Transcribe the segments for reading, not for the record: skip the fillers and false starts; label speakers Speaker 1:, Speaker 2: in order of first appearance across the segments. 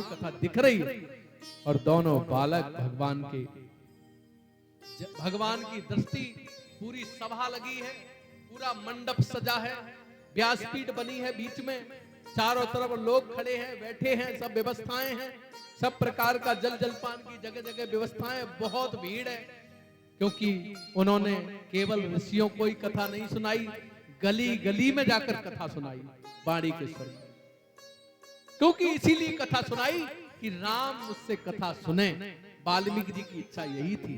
Speaker 1: कथा दिख रही है और दोनों बालक भगवान की दृष्टि, पूरी सभा लगी है, पूरा मंडप सजा है, व्यासपीठ बनी है बीच में, चारों तरफ लोग खड़े हैं, बैठे हैं, सब व्यवस्थाएं हैं, सब प्रकार का जल जलपान की जगह जगह व्यवस्थाएं, बहुत भीड़ है। क्योंकि उन्होंने केवल ऋषियों को ही कथा नहीं सुनाई, गली गली में जाकर कथा सुनाई वाणी के स्वर। क्योंकि इसीलिए कथा सुनाई कि राम मुझसे कथा सुने, वाल्मीकि जी की इच्छा यही थी।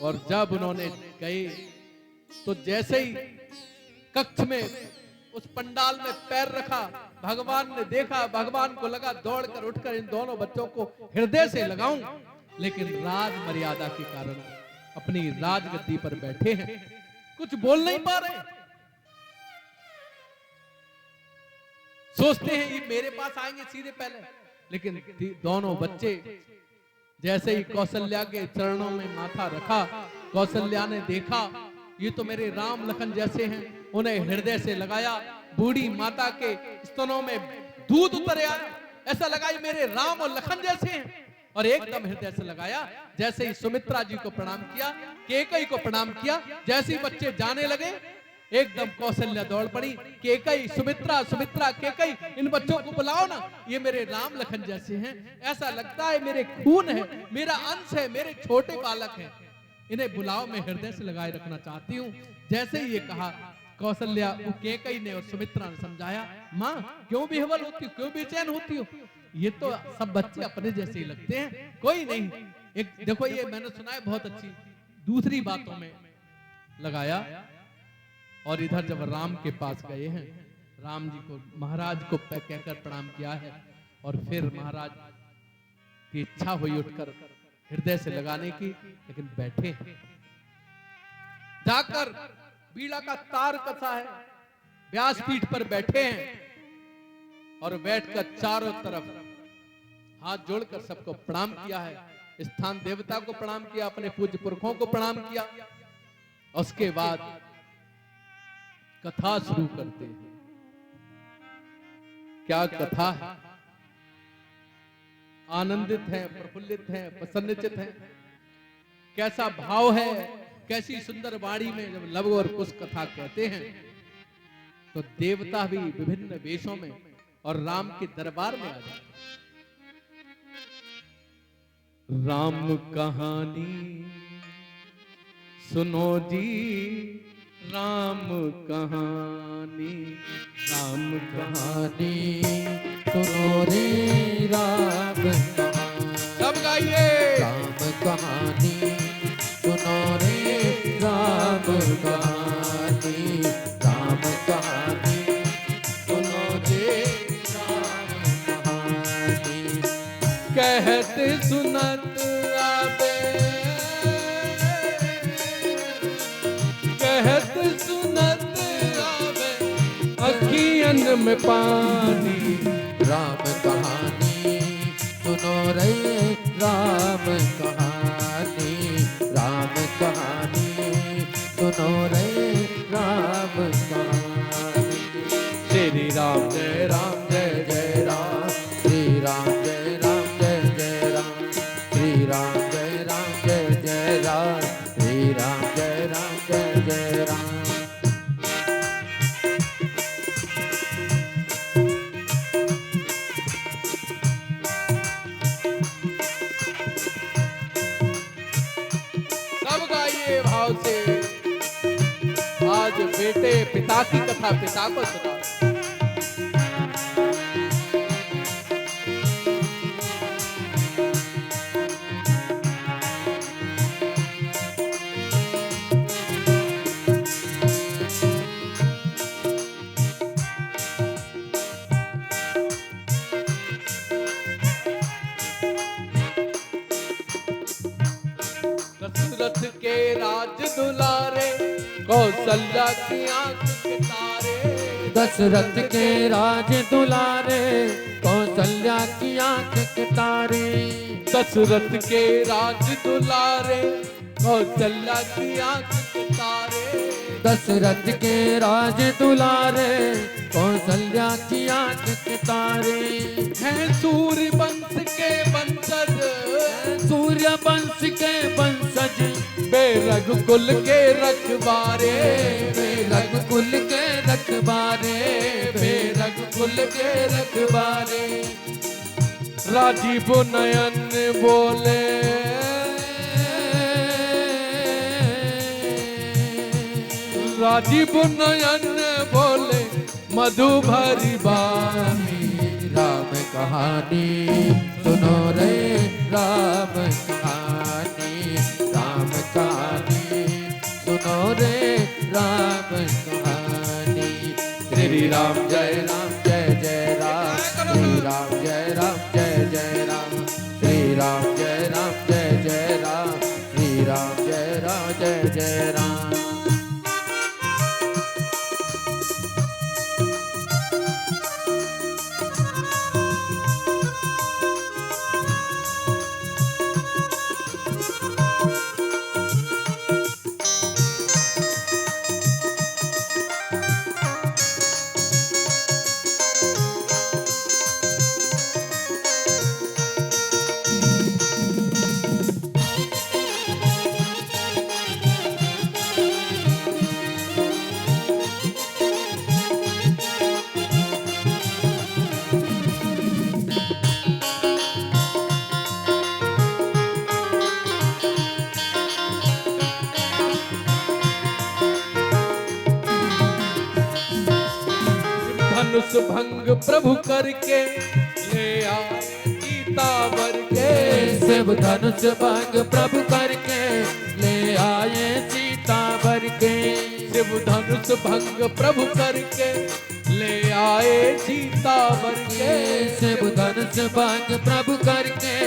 Speaker 1: और जब उन्होंने गए तो जैसे ही कक्ष में उस पंडाल में पैर रखा, भगवान ने देखा, भगवान को लगा दौड़कर उठकर इन दोनों बच्चों को हृदय से लगाऊं, लेकिन राज मर्यादा के कारण अपनी राजगद्दी पर बैठे हैं, कुछ बोल नहीं पा रहे। सोचते हैं ये मेरे पास आएंगे सीधे पहले, लेकिन दोनों बच्चे जैसे ही कौशल्या के चरणों में माथा रखा, कौशल्या ने देखा ये तो मेरे राम लखन जैसे हैं, उन्हें हृदय से लगाया, बूढ़ी माता के स्तनों में दूध उतर आया, ऐसा लगा ये मेरे राम और लखन जैसे हैं, और एकदम हृदय से लगाया। जैसे ही सुमित्रा जी को प्रणाम किया, केकई को प्रणाम किया, जैसे ही बच्चे जाने लगे एकदम कौशल्या दौड़ पड़ी, केकई सुमित्रा, सुमित्रा केकई, इन बच्चों को बुलाओ ना, ये मेरे राम लखन जैसे हैं, ऐसा लगता है मेरे खून है, मेरा अंश है, मेरे छोटे बालक हैं, इन्हें बुलाओ, मैं हृदय से लगाए रखना चाहती हूँ। जैसे ही ये कहा, कौशल्या केकई ने और सुमित्रा ने समझाया, माँ क्यों विह्वल होती हो, क्यों बेचैन होती हो, ये तो सब बच्चे अपने जैसे ही लगते हैं, कोई नहीं। एक देखो ये मैंने सुना है बहुत अच्छी, दूसरी बातों में लगाया। और इधर जब राम के पास गए हैं, राम जी को महाराज को कहकर प्रणाम किया है, और फिर महाराज की इच्छा हुई उठकर हृदय से लगाने की, लेकिन बैठे हैं। जाकर बीड़ा का तार कसा है, व्यासपीठ पर बैठे हैं, और बैठकर चारों तरफ हाथ जोड़कर सबको प्रणाम किया है, स्थान देवता को प्रणाम किया, अपने पूज्य पुरखों को प्रणाम किया। उसके बाद कथा शुरू करते हैं। क्या कथा है, आनंदित हैं, प्रफुल्लित हैं, प्रसन्नचित हैं, कैसा भाव है, कैसी सुंदर वाणी में जब लव और कुश कथा कहते हैं तो देवता भी विभिन्न वेशों में और राम के दरबार में आ जाते हैं। राम कहानी सुनो जी, राम कहानी,
Speaker 2: राम कहानी सुनो रे, राम कहानी,
Speaker 1: सब गाइए।
Speaker 2: राम कहानी सुनो रे, राम कहानी, राम कहानी सुनो रे, राम कहानी।
Speaker 1: कहत सुनत आवे, कहत सुनत आवे अखियन में पानी,
Speaker 2: राम कहानी सुनो रे, राम कहानी, राम कहानी सुनो रे, राम कहानी।
Speaker 1: श्री राम जय राम जय जय राम,
Speaker 2: श्री राम जय राम जय जय राम, श्री राम जय राम जय जय राम, श्री राम जय राम जय जय राम।
Speaker 1: सब गाइए भाव से। आज बेटे पिता की कथा पिता को सुना। दशरथ के राज दुलारे, कौशल्या की आंख के तारे,
Speaker 2: दशरथ के राज दुलारे, कौशल्या की आंख के तारे,
Speaker 1: दशरथ के राज दुलारे, कौशल्या की आंख के तारे,
Speaker 2: दशरथ के राज दुलारे, कौशल्या की आंख के तारे।
Speaker 1: हैं सूर्य वंश के वंशज,
Speaker 2: सूर्य वंश के वंशज,
Speaker 1: बेरग कुल के रखवारे,
Speaker 2: बेरग कुल के रखवारे, बेरग कुल के रखवारे।
Speaker 1: राजीव नयन बोले, राजीव नयन बोले मधु भरी बानी।
Speaker 2: राम कहानी सुनो रे, राम कहानी, राम कहानी सुनो रे, राम कहानी। श्री राम जय राम जय जय राम, श्री राम जय राम जय जय राम, श्री राम जय राम जय जय राम, श्री राम जय राम जय जय राम।
Speaker 1: धनुष भंग प्रभु करके ले आए सीतावर के,
Speaker 2: शिव धनुष भंग प्रभु करके ले आए सीतावर के।
Speaker 1: शिव धनुष भंग प्रभु करके ले आए सीतावर के,
Speaker 2: शिव धनुष भंग प्रभु करके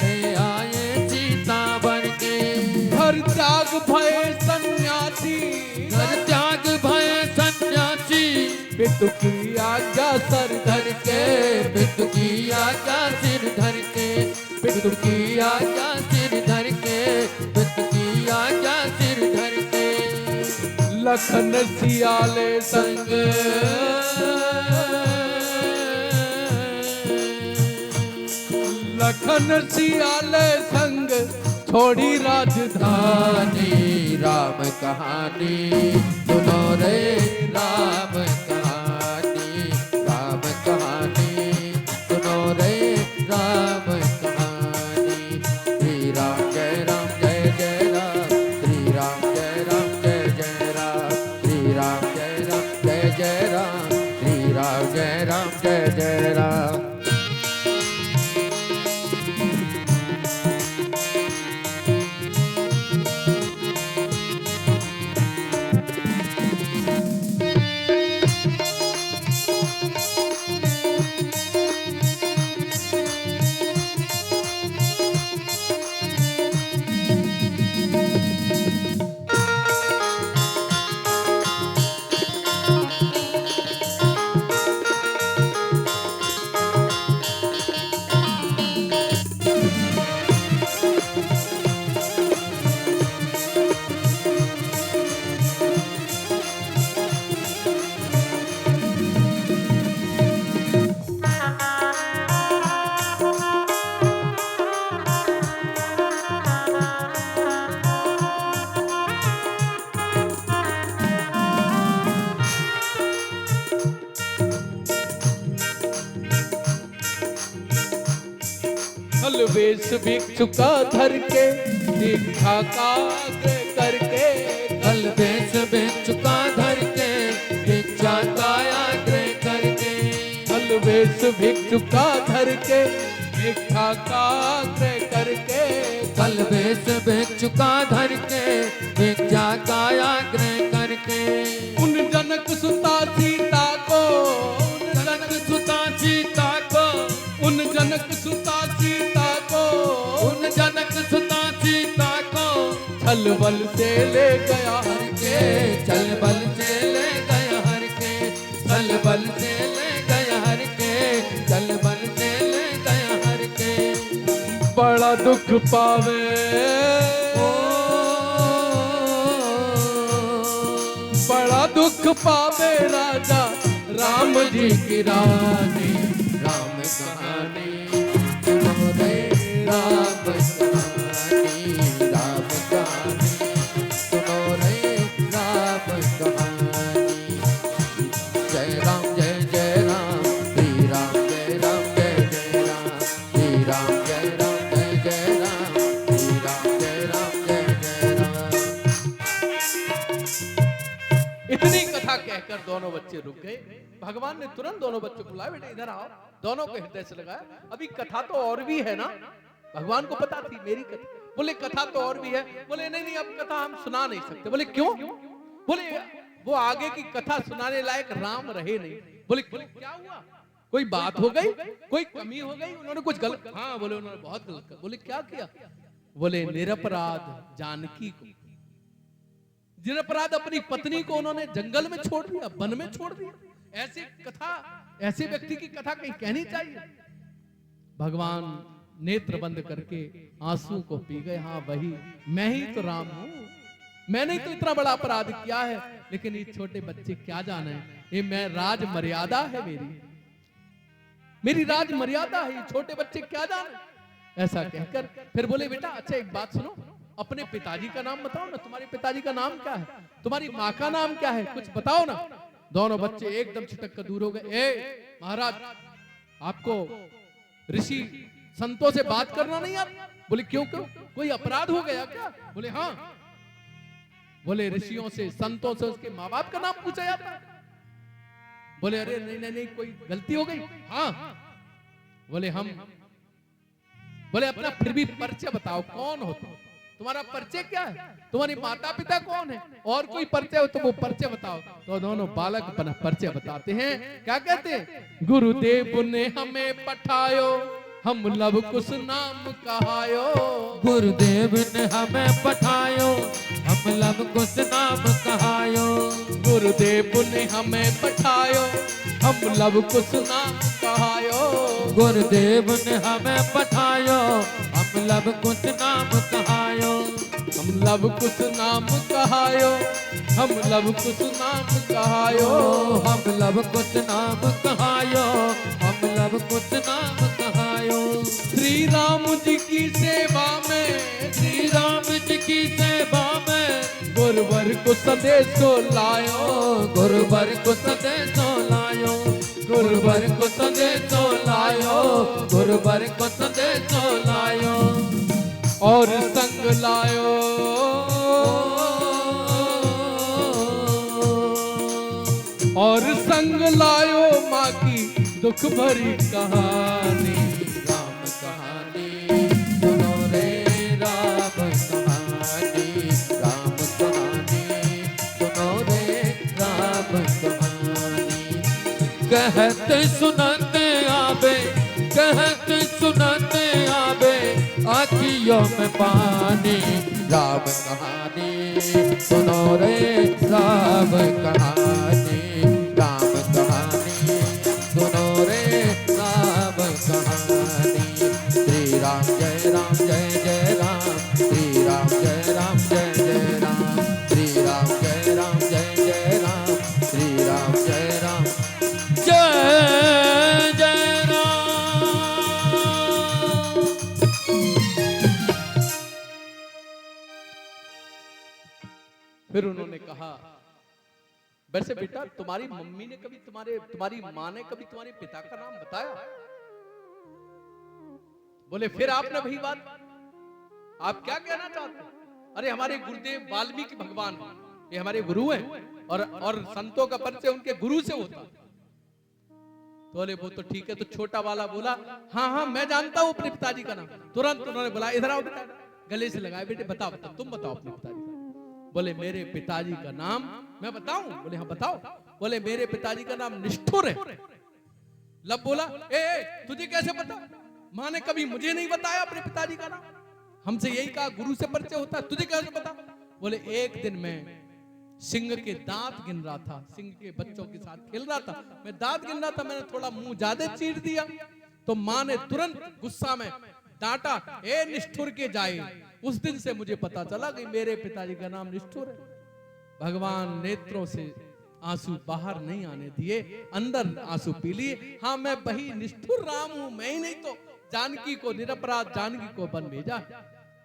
Speaker 2: ले आए सीतावर के।
Speaker 1: घर त्याग भय सन्यासी,
Speaker 2: घर त्याग भय सन्यासी,
Speaker 1: पितु की आज्ञा सर धर के,
Speaker 2: पितु की आज्ञा सिर धर के, पितु की आज्ञा सिर धर के, पितु की आज्ञा सिर धर के।
Speaker 1: लखन सियाले संग, लखन सियाले संग छोड़ी राजधानी।
Speaker 2: राम कहानी सुनो रे, राम कहानी, राम कहानी सुनो रे, राम कहानी। श्री राम जय राम जय जय राम, श्री राम जय राम जय जय राम, श्री राम जय राम जय जय राम, श्री राम जय राम जय जय राम।
Speaker 1: वेश भिक्षु का धर के दीक्षा का आग्रह करके,
Speaker 2: कल वेश भिक्षु का धर के दीक्षा का आग्रह करके,
Speaker 1: कल वेश भिक्षु का धर के दीक्षा का आग्रह करके,
Speaker 2: कल वेश भिक्षु का धर के दीक्षा का आग्रह करके।
Speaker 1: उन जनक सुता सीता को,
Speaker 2: उन जनक सुता सीता को,
Speaker 1: उन जनक सुता सीता को,
Speaker 2: उन जनक सुता सीता को
Speaker 1: छल बल से ले गया
Speaker 2: हर के, चल बल से ले गया हर के, चल बल से ले गया हर के, चल बल से ले गया हर के।
Speaker 1: बड़ा दुख पावे, दुख पावे राजा राम जी की रानी।
Speaker 2: राम कहानी सुनो रे राम कहानी, राम कहानी सुनो रे राम कहानी। जय राम जय राम, श्री राम जय राम जय राम, श्री राम जय राम जय राम, श्री राम जय राम जय राम।
Speaker 1: इतनी कथा कहकर दोनों बच्चे रुक गए। भगवान ने तुरंत दोनों बच्चों को बुलाया, बेटे इधर आओ। दोनों को हृदय से लगाया, अभी कथा तो और भी है ना। भगवान को पता थी मेरी कथा। बोले कथा तो और भी है। बोले नहीं नहीं, अब कथा हम सुना नहीं सकते। बोले क्यों? बोले वो आगे की कथा सुनाने लायक राम रहे नहीं। बोले क्या हुआ? कोई बात हो गई, कोई कमी हो गई, उन्होंने कुछ गलत? हाँ बोले उन्होंने बहुत गलत किया। बोले क्या किया? बोले निरपराध जानकी को, निरपराध अपनी पत्नी को उन्होंने जंगल में छोड़ दिया, वन में छोड़ दिया। ऐसी कथा, ऐसे व्यक्ति की कथा कहीं कहनी चाहिए? भगवान नेत्र बंद करके आंसू को पी गए। हाँ वही, मैं ही तो राम हूं, मैंने ही तो इतना बड़ा अपराध किया है। लेकिन ये छोटे बच्चे क्या जाने, ये मैं राज मर्यादा है मेरी राज मर्यादा है, ये छोटे बच्चे क्या जाने। ऐसा कहकर फिर बोले बेटा अच्छा एक बात सुनो, अपने पिताजी का नाम बताओ ना। तुम्हारे पिताजी का नाम क्या है? तुम्हारी माँ का नाम क्या है? कुछ बताओ ना। दोनों बच्चे एकदम छिटक कर दूर हो गए। ए महाराज, आपको ऋषि संतों से बात करना नहीं आता? बोले क्यों क्यों, कोई अपराध हो गया क्या? बोले हाँ। बोले ऋषियों से संतों से उसके माँ बाप का नाम पूछा जाता है? बोले अरे नहीं नहीं नहीं, कोई गलती हो गई। हाँ। बोले हम, बोले अपना फिर भी परिचय बताओ, कौन हो तुम? तुम्हारा परिचय क्या है? तुम्हारी माता पिता कौन है? और कोई परिचय हो तो वो परिचय बताओ। तो दोनों बालक अपना परिचय बताते हैं। क्या कहते हैं? गुरुदेव ने हमें पठायो, हम लव कुश नाम कहायो।
Speaker 2: गुरुदेव ने हमें पठायो, हम लव कुश नाम कहायो।
Speaker 1: गुरुदेव ने हमें पठायो, हम लव कुश नाम कहायो।
Speaker 2: गुरुदेव ने हमें पठायो, हम लव कुश नाम कहायो।
Speaker 1: हम लव कुश नाम कहायो, हम लव कुश नाम कहायो।
Speaker 2: हम लव कुश नाम कहायो, हम लव कुश नाम कहायो।
Speaker 1: श्री राम जी की सेवा में,
Speaker 2: श्री राम जी की सेवा में,
Speaker 1: गुरुवर को संदेशो लायो।
Speaker 2: गुरुवर को संदेशो लायो। गुरुवर को संदेशो लायो। गुरुवर को संदेशो लायो।
Speaker 1: और संग लायो, और संग लायो माँ की दुख भरी कहानी।
Speaker 2: राम कहानी सुनो रे राम कहानी। राम कहानी सुनो रे राम कहानी। कहते सुनाते आवे, कहते सुनाते आवे आँखियों में पानी। राम कहानी सुनो रे राम कहानी। राम कहानी सुनो रे राम कहानी। श्री राम जय राम जय राम, श्री राम जय राम जय राम, श्री राम जय राम जय राम, श्री राम जय राम जय राम।
Speaker 1: फिर उन्होंने कहा वैसे बेटा तुम्हारी मम्मी ने कभी तुम्हारी माँ ने कभी तुम्हारे पिता का नाम बताया? बोले फिर आपने वही बात, आप क्या कहना चाहते हैं? अरे हमारे गुरुदेव वाल्मीकि भगवान, ये हमारे गुरु हैं और संतों का परिचय उनके गुरु से होता। तो बोले वो तो ठीक है। तो छोटा वाला बोला हाँ हाँ मैं जानता हूँ अपने पिताजी का नाम। तुरंत उन्होंने बोला इधर आओ बेटा, गले से लगाए, बेटे बताओ बताओ, तुम बताओ अपने पिताजी का। बोले मेरे पिताजी का नाम मैं बताऊं? बोले हाँ बताओ। बोले मेरे पिताजी का नाम निष्ठुर है। लब बोला ए तुझे कैसे पता? माँ ने कभी मुझे नहीं बताया अपने पिताजी का नाम, हमसे यही कहा गुरु से परिचय होता है, तुझे कैसे पता? बोले एक दिन मैं सिंह के दांत गिन रहा था, सिंह के बच्चों के साथ खेल रहा था, मैं दांत गिन रहा था, मैंने थोड़ा मुंह ज्यादा चीर दिया तो माँ ने तुरंत गुस्सा में डांटा, ए निष्ठुर के जाए। उस दिन से मुझे पता चला कि मेरे पिताजी का नाम निष्ठुर है। भगवान नेत्रों से आंसू बाहर नहीं आने दिए, अंदर आंसू पी लिए। हाँ, मैं वही निष्ठुर राम हूं, मैं ही नहीं तो जानकी को, निरपराध जानकी को वन भेजा।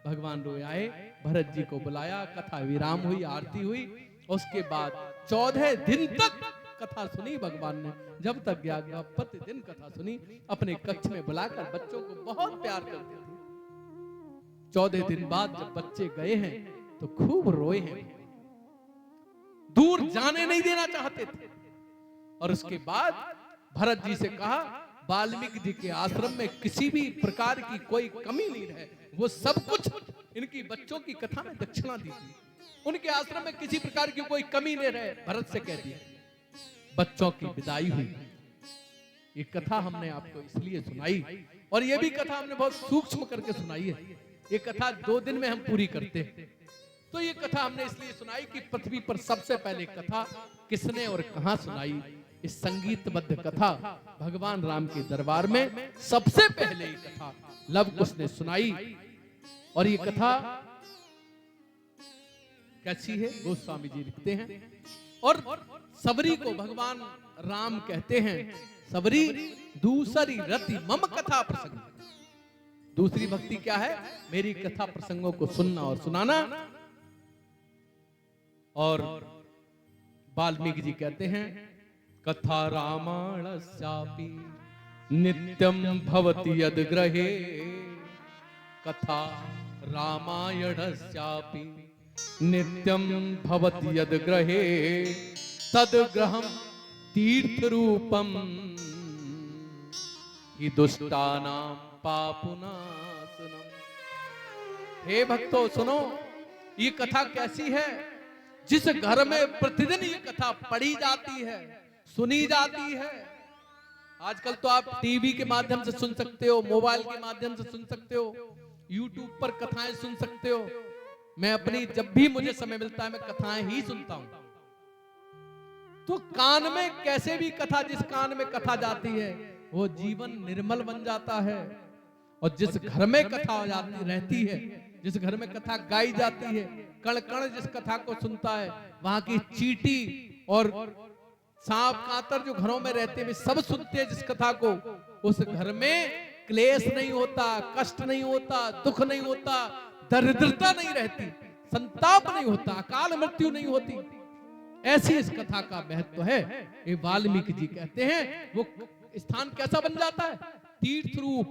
Speaker 1: भगवान रोए आए, भरत जी को बुलाया, कथा विराम हुई, आरती हुई। उसके बाद 14 दिन तक कथा सुनी भगवान ने। जब तक ज्ञान प्रतिदिन कथा सुनी, अपने कक्ष में बुलाकर बच्चों को बहुत प्यार करते थे। 14 दिन बाद जब बच्चे गए हैं तो खूब रोए हैं, दूर जाने नहीं देना चाहते थे। और उसके बाद भरत जी से कहा, वाल्मीकि जी के आश्रम में किसी भी प्रकार की कोई कमी नहीं रहे, वो सब कुछ इनकी बच्चों की कथा में दक्षिणा दीजिए, उनके आश्रम में किसी प्रकार की कोई कमी नहीं रहे। भरत से कह दिया। बच्चों की विदाई हुई। ये कथा हमने आपको इसलिए सुनाई, और ये भी कथा हमने बहुत सूक्ष्म करके सुनाई है। ये कथा 2 दिन में हम पूरी करते हैं। तो ये कथा हमने इसलिए सुनाई कि पृथ्वी पर सबसे पहले कथा किसने और कहां सुनाई। इस संगीतबद्ध कथा भगवान राम के दरबार में सबसे पहले ये कथा लव कुश ने सुनाई। और ये कथा कैसी है, गोस्वामी जी लिखते हैं। और सबरी को भगवान राम कहते हैं, सबरी दूसरी रति मम कथा प्रसंग। दूसरी भक्ति क्या है, मेरी कथा प्रसंगों को सुनना और सुनाना। और वाल्मीकि जी कहते हैं, कथा रामायणस्यापि नित्यं भवति यद्ग्रहे, कथा रामायणस्यापि नित्यं भवति यद्ग्रहे, तद्ग्रहं तीर्थरूपं हि दुष्टानां पापनाशनम्। हे भक्तों सुनो, ये कथा कैसी है। जिस घर में प्रतिदिन ये कथा पढ़ी जाती है, सुनी जाती है। आजकल तो आप टीवी के माध्यम से सुन सकते हो, मोबाइल के माध्यम से सुन सकते हो, यूट्यूब पर कथाएं सुन सकते हो। मैं अपनी जब भी मुझे समय मिलता है मैं कथाएं ही सुनता हूं। तो कान में कैसे भी कथा, जिस कान में कथा जाती है वो जीवन निर्मल बन जाता है। और जिस घर में कथा जाती रहती है, जिस घर में कथा गाई जाती है, कण कण जिस कथा को सुनता है, वहां की चींटी और सांप कातर जो घरों में रहते हैं सब सुनते हैं जिस कथा को, उस घर में क्लेश नहीं होता, कष्ट नहीं होता, दुख नहीं होता, दरिद्रता नहीं रहती, संताप नहीं होता, अकाल मृत्यु नहीं होती। ऐसी इस कथा का महत्व है। ये वाल्मीकि जी कहते हैं वो स्थान कैसा बन जाता है, तीर्थ रूप,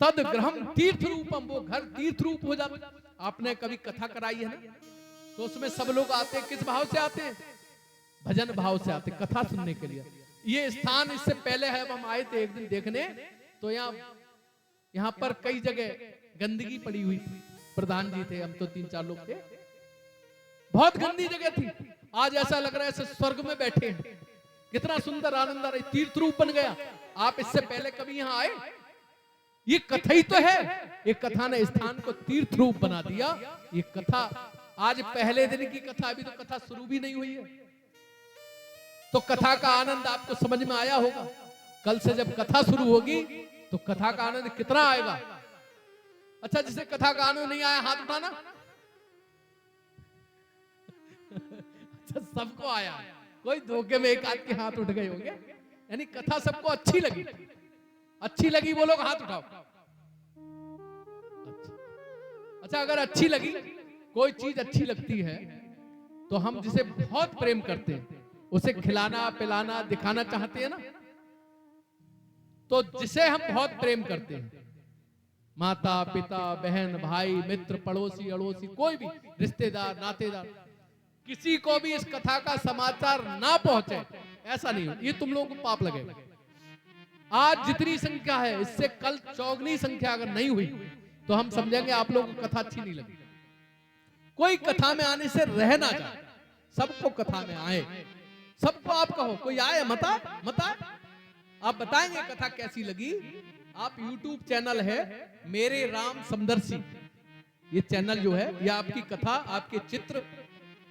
Speaker 1: तद ग्रहम तीर्थ रूपम, वो घर तीर्थ रूप हो जाता है। आपने कभी कथा कराई है ना, तो उसमें सब लोग आते हैं, किस भाव से आते हैं, भजन भाव से आते, कथा सुनने के लिए। ये स्थान इससे पहले है, हम आए थे एक दिन देखने, तो यहाँ पर कई जगह गंदगी पड़ी हुई थी। प्रधान जी थे, हम तो 3-4 लोग थे, बहुत गंदी जगह थी। आज ऐसा लग रहा है जैसे स्वर्ग में बैठे हैं, कितना सुंदर आनंद आ रहा है, तीर्थ रूप बन गया। आप इससे पहले कभी यहाँ आए? ये कथा ही तो है, ये कथा ने स्थान को तीर्थ रूप बना दिया। ये कथा आज पहले दिन की कथा, अभी तो कथा शुरू भी नहीं हुई है, तो कथा का आनंद आपको समझ में आया होगा। कल से जब कथा शुरू होगी तो कथा का आनंद कितना आएगा। अच्छा, जिसे कथा का आनंद नहीं आया हाथ उठाना। अच्छा, सबको आया, कोई धोखे में एक आध के हाथ उठ गए होंगे। यानी कथा सबको अच्छी लगी, अच्छी लगी वो लोग हाथ उठाओ। अच्छा, अगर अच्छी लगी, कोई चीज अच्छी लगती है तो हम जिसे बहुत प्रेम करते हैं उसे खिलाना पिलाना दिखाना चाहते हैं ना। तो जिसे हम बहुत प्रेम करते हैं, माता पिता बहन भाई मित्र पड़ोसी अड़ोसी, कोई भी रिश्तेदार नातेदार, किसी को भी इस कथा का समाचार ना पहुंचे, ऐसा नहीं हो, ये तुम लोगों को पाप लगेगा। आज जितनी संख्या है इससे कल चौगुनी संख्या अगर नहीं हुई तो हम समझेंगे आप लोगों को कथा अच्छी नहीं लगी। कोई कथा में आने से रह ना जाए, सबको कथा में आए, सबको आप कहो, कोई आए मत आए, आप बताएंगे कथा कैसी लगी। आप YouTube चैनल है मेरे राम समदर्शी, ये चैनल जो है ये आपकी कथा आपके चित्र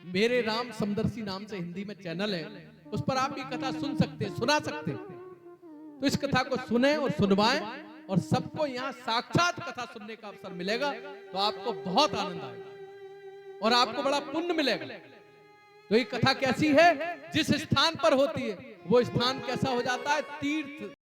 Speaker 1: मेरे राम समदर्शी नाम से हिंदी में चैनल है, उस पर आप ये कथा सुन सकते, सुना सकते। तो इस कथा को सुने और सुनवाएं, और सबको यहाँ साक्षात कथा सुनने का अवसर मिलेगा तो आपको बहुत आनंद आएगा और आपको बड़ा पुण्य मिलेगा। तो ये कथा कैसी है? जिस स्थान पर होती है वो स्थान कैसा हो जाता है? तीर्थ।